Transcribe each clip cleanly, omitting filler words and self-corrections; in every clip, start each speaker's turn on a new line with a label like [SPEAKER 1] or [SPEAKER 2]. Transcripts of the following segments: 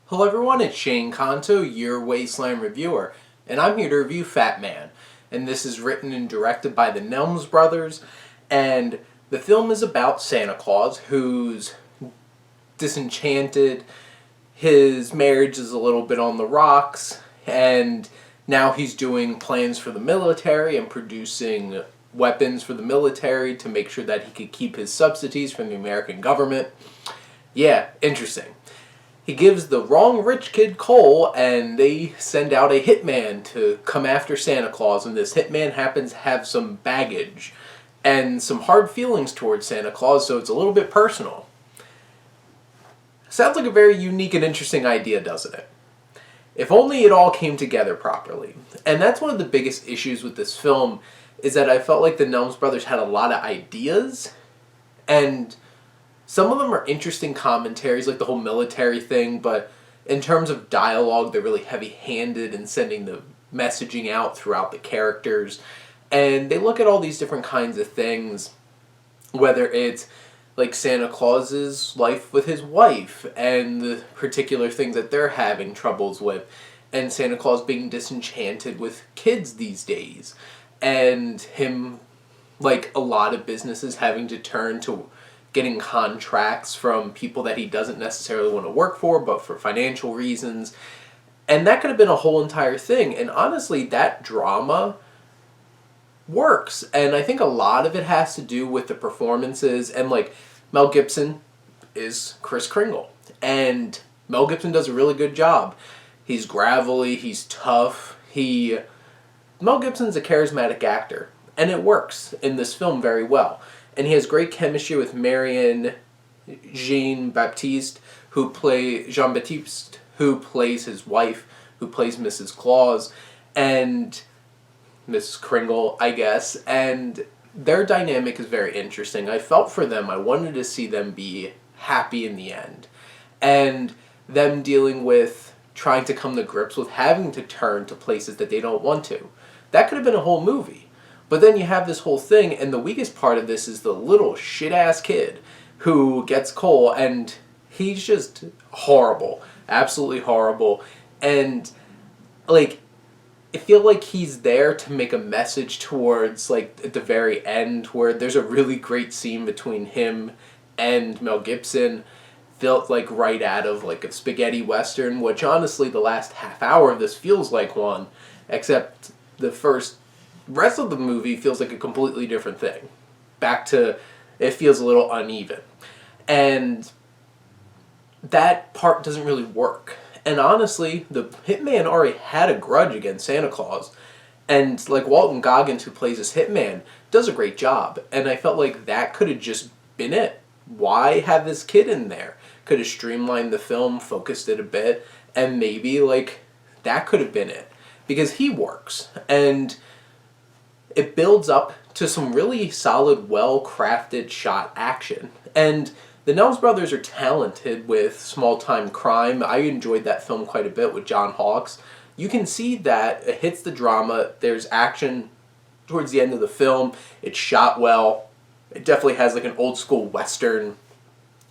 [SPEAKER 1] Hello everyone, it's Shane Kanto, your Wasteland reviewer, and I'm here to review Fatman. And this is written and directed by the Nelms brothers, and the film is about Santa Claus, who's disenchanted, his marriage is a little bit on the rocks, and now he's doing plans for the military and producing weapons for the military to make sure that he could keep his subsidies from the American government. Yeah, interesting. He gives the wrong rich kid coal, and they send out a hitman to come after Santa Claus, and this hitman happens to have some baggage and some hard feelings towards Santa Claus, so it's a little bit personal. Sounds like a very unique and interesting idea, doesn't it? If only it all came together properly. And that's one of the biggest issues with this film, is that I felt like the Nelms brothers had a lot of ideas, and some of them are interesting commentaries, like the whole military thing, but in terms of dialogue, they're really heavy-handed in sending the messaging out throughout the characters. And they look at all these different kinds of things, whether it's like Santa Claus's life with his wife and the particular things that they're having troubles with, and Santa Claus being disenchanted with kids these days, and him, like a lot of businesses, having to turn to getting contracts from people that he doesn't necessarily want to work for, but for financial reasons. And that could have been a whole entire thing. And honestly, that drama works. And I think a lot of it has to do with the performances. And like, Mel Gibson is Kris Kringle. And Mel Gibson does a really good job. He's gravelly, he's tough. Mel Gibson's a charismatic actor. And it works in this film very well. And he has great chemistry with Marianne Jean-Baptiste, Jean-Baptiste, who plays his wife, who plays Mrs. Claus, and Mrs. Kringle, I guess. And their dynamic is very interesting. I felt for them. I wanted to see them be happy in the end. And them dealing with trying to come to grips with having to turn to places that they don't want to. That could have been a whole movie. But then you have this whole thing, and the weakest part of this is the little shit-ass kid who gets coal, and he's just horrible. Absolutely horrible. And, like, I feel like he's there to make a message towards, like, at the very end, where there's a really great scene between him and Mel Gibson, felt like right out of, like, a spaghetti western, which, honestly, the last half hour of this feels like one, except the rest of the movie feels like a completely different thing. It feels a little uneven. And that part doesn't really work. And honestly, the hitman already had a grudge against Santa Claus. And like Walton Goggins, who plays this hitman, does a great job. And I felt like that could have just been it. Why have this kid in there? Could have streamlined the film, focused it a bit, and maybe like that could have been it. Because he works. And it builds up to some really solid, well-crafted shot action. And the Nelms brothers are talented with small-time crime. I enjoyed that film quite a bit with John Hawkes. You can see that it hits the drama. There's action towards the end of the film. It's shot well. It definitely has like an old-school western,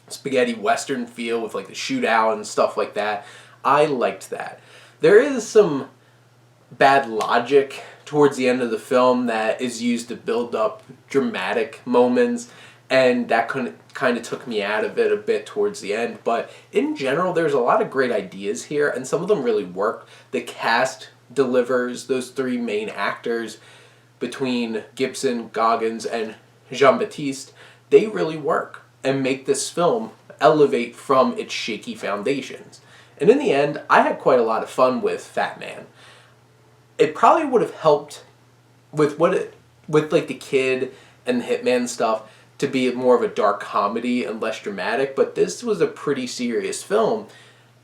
[SPEAKER 1] spaghetti western feel with like the shootout and stuff like that. I liked that. There is some bad logic towards the end of the film that is used to build up dramatic moments, and that kind of took me out of it a bit towards the end. But in general, there's a lot of great ideas here, and some of them really work. The cast delivers. Those three main actors, between Gibson, Goggins, and Jean-Baptiste, they really work and make this film elevate from its shaky foundations. And in the end, I had quite a lot of fun with Fatman. It probably would have helped with like the kid and the hitman stuff to be more of a dark comedy and less dramatic, but this was a pretty serious film,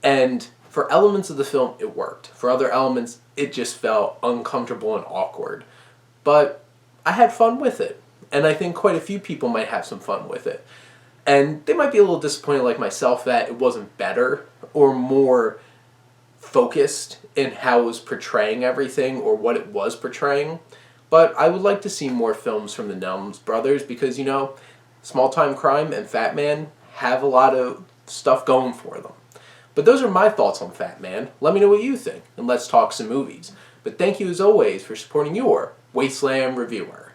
[SPEAKER 1] and for elements of the film it worked. For other elements it just felt uncomfortable and awkward. But I had fun with it, and I think quite a few people might have some fun with it. And they might be a little disappointed like myself that it wasn't better or more focused in how it was portraying everything or what it was portraying. But I would like to see more films from the Nelms brothers because, you know, Small Time Crime and Fatman have a lot of stuff going for them. But those are my thoughts on Fatman. Let me know what you think, and let's talk some movies. But thank you as always for supporting your Wasteland reviewer.